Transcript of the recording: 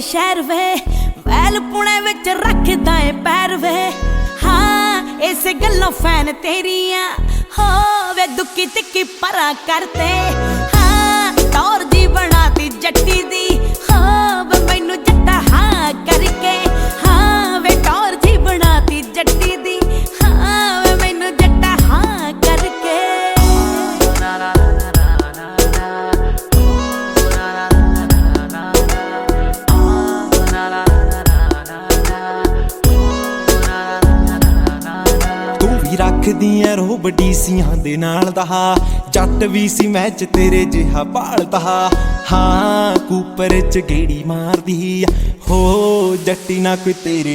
शहर वे वैल पुणे विच रखदा ए पैर वे हाँ इस गल्लों फैन तेरिया हो वे दुखी तिक्की परा करते हाँ टौर जी बनाती जट्टी दी हो वे मैनू जट्टा हाँ करके हाँ वे टौर जी बनाती जट्टी दी हाँ वे मैनू जट्टा हाँ करके रखदी ऐ रोब डीसियां दे नाल दा जट भी सी मैच तेरे जिहा भालदा हाँ कूपर च गेड़ी मारदी हो जट्टी ना कोई तेरे